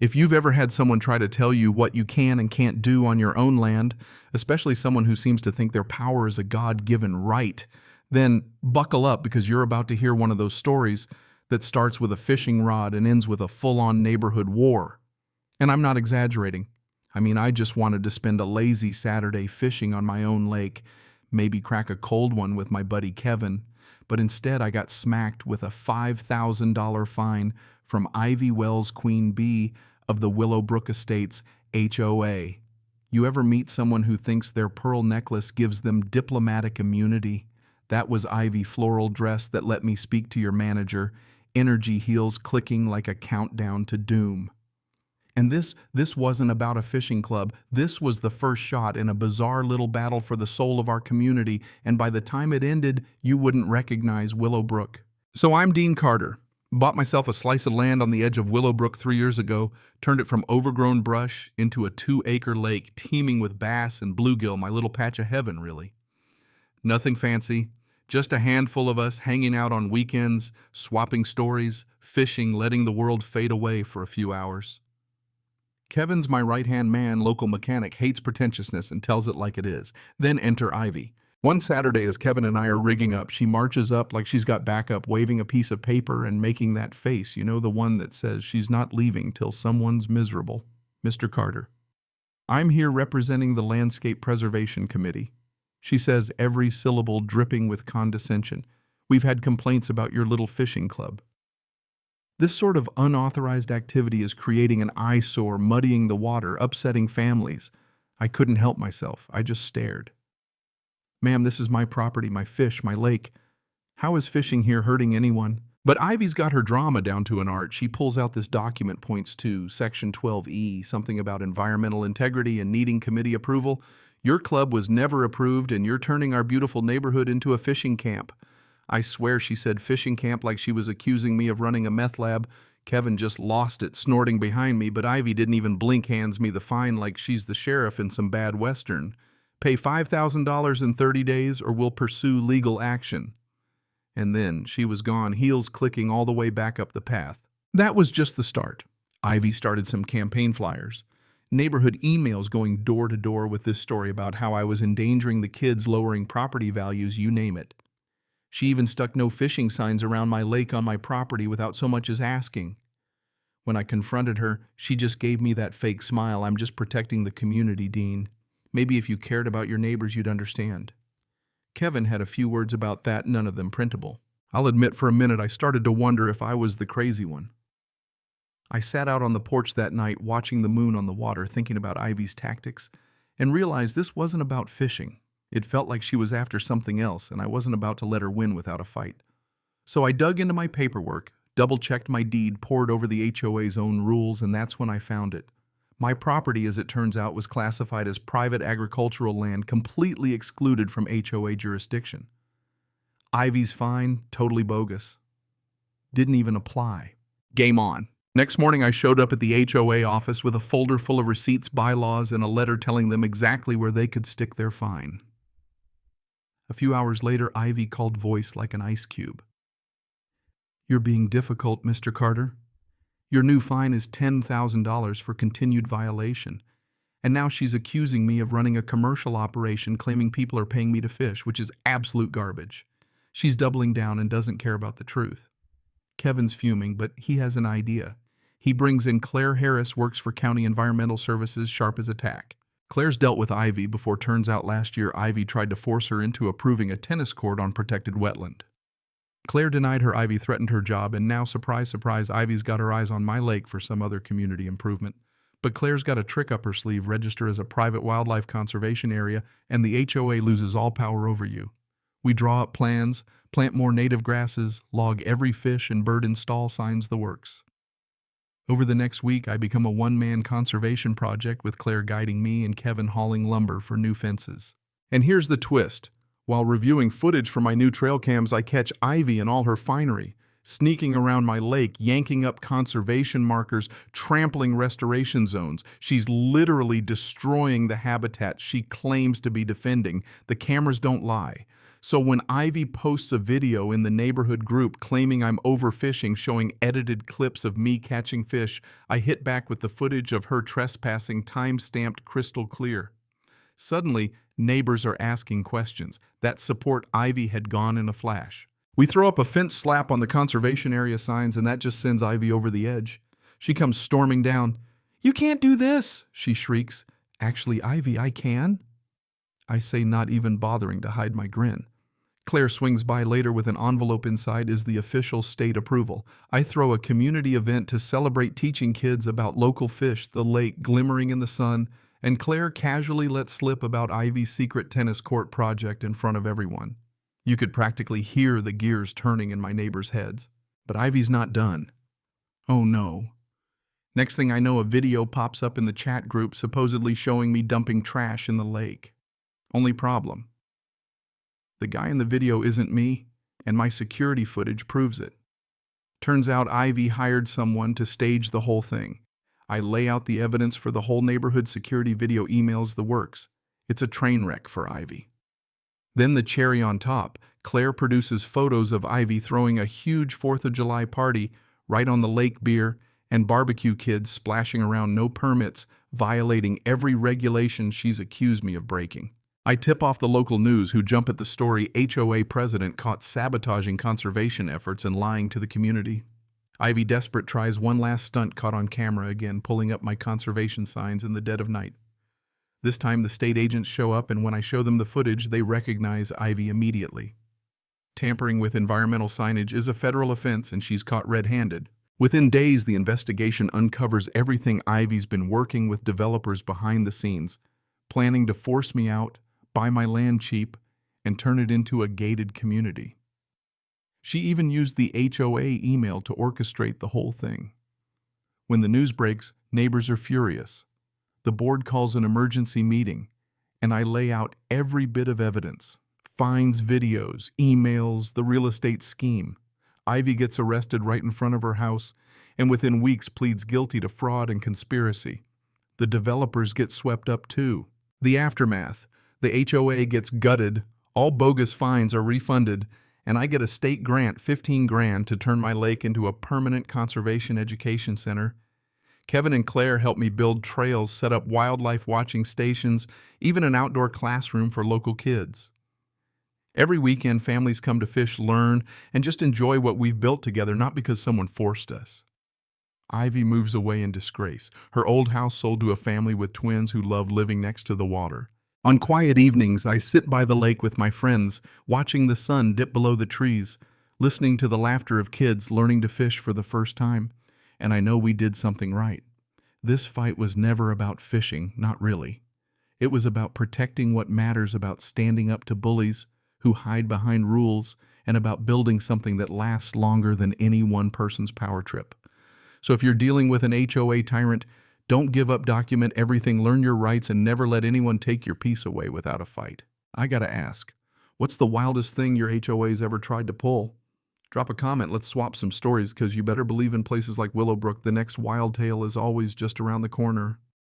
If you've ever had someone try to tell you what you can and can't do on your own land, especially someone who seems to think their power is a God-given right, then buckle up because you're about to hear one of those stories that starts with a fishing rod and ends with a full-on neighborhood war. And I'm not exaggerating. I mean, I just wanted to spend a lazy Saturday fishing on my own lake, maybe crack a cold one with my buddy Kevin, but instead I got smacked with a $5,000 fine from Ivy Wells Queen Bee of the Willowbrook Estates HOA. You ever meet someone who thinks their pearl necklace gives them diplomatic immunity? That was Ivy floral dress that let me speak to your manager, energy heels clicking like a countdown to doom. And this wasn't about a fishing club. This was the first shot in a bizarre little battle for the soul of our community, and by the time it ended, you wouldn't recognize Willowbrook. So I'm Dean Carter. Bought myself a slice of land on the edge of Willowbrook 3 years ago, turned it from overgrown brush into a 2-acre lake teeming with bass and bluegill, my little patch of heaven, really. Nothing fancy, just a handful of us hanging out on weekends, swapping stories, fishing, letting the world fade away for a few hours. Kevin's my right-hand man, local mechanic, hates pretentiousness and tells it like it is. Then enter Ivy. One Saturday, as Kevin and I are rigging up, she marches up like she's got backup, waving a piece of paper and making that face, you know, the one that says she's not leaving till someone's miserable. Mr. Carter. I'm here representing the Landscape Preservation Committee. She says, every syllable dripping with condescension. We've had complaints about your little fishing club. This sort of unauthorized activity is creating an eyesore, muddying the water, upsetting families. I couldn't help myself. I just stared. Ma'am, this is my property, my fish, my lake. How is fishing here hurting anyone? But Ivy's got her drama down to an art. She pulls out this document, points to Section 12E, something about environmental integrity and needing committee approval. Your club was never approved, and you're turning our beautiful neighborhood into a fishing camp. I swear she said fishing camp like she was accusing me of running a meth lab. Kevin just lost it, snorting behind me, but Ivy didn't even blink, hands me the fine like she's the sheriff in some bad western. Pay $5,000 in 30 days or we'll pursue legal action. And then she was gone, heels clicking all the way back up the path. That was just the start. Ivy started some campaign flyers, neighborhood emails going door to door with this story about how I was endangering the kids, lowering property values, you name it. She even stuck no fishing signs around my lake on my property without so much as asking. When I confronted her, she just gave me that fake smile. I'm just protecting the community, Dean. Maybe if you cared about your neighbors, you'd understand. Kevin had a few words about that, none of them printable. I'll admit for a minute I started to wonder if I was the crazy one. I sat out on the porch that night watching the moon on the water, thinking about Ivy's tactics, and realized this wasn't about fishing. It felt like she was after something else, and I wasn't about to let her win without a fight. So I dug into my paperwork, double-checked my deed, pored over the HOA's own rules, and that's when I found it. My property, as it turns out, was classified as private agricultural land, completely excluded from HOA jurisdiction. Ivy's fine, totally bogus. Didn't even apply. Game on. Next morning, I showed up at the HOA office with a folder full of receipts, bylaws, and a letter telling them exactly where they could stick their fine. A few hours later, Ivy called, voice like an ice cube. You're being difficult, Mr. Carter. Your new fine is $10,000 for continued violation. And now she's accusing me of running a commercial operation, claiming people are paying me to fish, which is absolute garbage. She's doubling down and doesn't care about the truth. Kevin's fuming, but he has an idea. He brings in Claire Harris, works for County Environmental Services, sharp as a tack. Claire's dealt with Ivy before. Turns out last year Ivy tried to force her into approving a tennis court on protected wetland. Claire denied her. Ivy threatened her job, and now, surprise, surprise, Ivy's got her eyes on my lake for some other community improvement. But Claire's got a trick up her sleeve: register as a private wildlife conservation area, and the HOA loses all power over you. We draw up plans, plant more native grasses, log every fish and bird, install signs, the works. Over the next week, I become a one-man conservation project with Claire guiding me and Kevin hauling lumber for new fences. And here's the twist. While reviewing footage for my new trail cams, I catch Ivy in all her finery, sneaking around my lake, yanking up conservation markers, trampling restoration zones. She's literally destroying the habitat she claims to be defending. The cameras don't lie. So when Ivy posts a video in the neighborhood group claiming I'm overfishing, showing edited clips of me catching fish, I hit back with the footage of her trespassing, time-stamped crystal clear. Suddenly, neighbors are asking questions. That support Ivy had gone in a flash. We throw up a fence slap on the conservation area signs, and that just sends Ivy over the edge. She comes storming down. "You can't do this," she shrieks. "Actually, Ivy, I can," I say, not even bothering to hide my grin. Claire swings by later with an envelope inside is the official state approval. I throw a community event to celebrate teaching kids about local fish, the lake glimmering in the sun, and Claire casually lets slip about Ivy's secret tennis court project in front of everyone. You could practically hear the gears turning in my neighbors' heads. But Ivy's not done. Oh no. Next thing I know, a video pops up in the chat group supposedly showing me dumping trash in the lake. Only problem: the guy in the video isn't me, and my security footage proves it. Turns out Ivy hired someone to stage the whole thing. I lay out the evidence for the whole neighborhood, security video, emails, the works. It's a train wreck for Ivy. Then the cherry on top, Claire produces photos of Ivy throwing a huge 4th of July party right on the lake, beer and barbecue kids splashing around, no permits, violating every regulation she's accused me of breaking. I tip off the local news, who jump at the story. HOA president caught sabotaging conservation efforts and lying to the community. Ivy, desperate, tries one last stunt, caught on camera again, pulling up my conservation signs in the dead of night. This time the state agents show up, and when I show them the footage, they recognize Ivy immediately. Tampering with environmental signage is a federal offense, and she's caught red-handed. Within days, the investigation uncovers everything. Ivy's been working with developers behind the scenes, planning to force me out, buy my land cheap, and turn it into a gated community. She even used the HOA email to orchestrate the whole thing. When the news breaks, neighbors are furious. The board calls an emergency meeting, and I lay out every bit of evidence: fines, videos, emails, the real estate scheme. Ivy gets arrested right in front of her house, and within weeks pleads guilty to fraud and conspiracy. The developers get swept up too. The aftermath: the HOA gets gutted, all bogus fines are refunded, and I get a state grant, 15 grand, to turn my lake into a permanent conservation education center. Kevin and Claire help me build trails, set up wildlife watching stations, even an outdoor classroom for local kids. Every weekend, families come to fish, learn, and just enjoy what we've built together, not because someone forced us. Ivy moves away in disgrace, her old house sold to a family with twins who love living next to the water. On quiet evenings, I sit by the lake with my friends, watching the sun dip below the trees, listening to the laughter of kids learning to fish for the first time, and I know we did something right. This fight was never about fishing, not really. It was about protecting what matters, about standing up to bullies who hide behind rules, and about building something that lasts longer than any one person's power trip. So if you're dealing with an HOA tyrant, don't give up, document everything, learn your rights, and never let anyone take your peace away without a fight. I gotta ask, what's the wildest thing your HOA's ever tried to pull? Drop a comment, let's swap some stories, because you better believe in places like Willowbrook, the next wild tale is always just around the corner.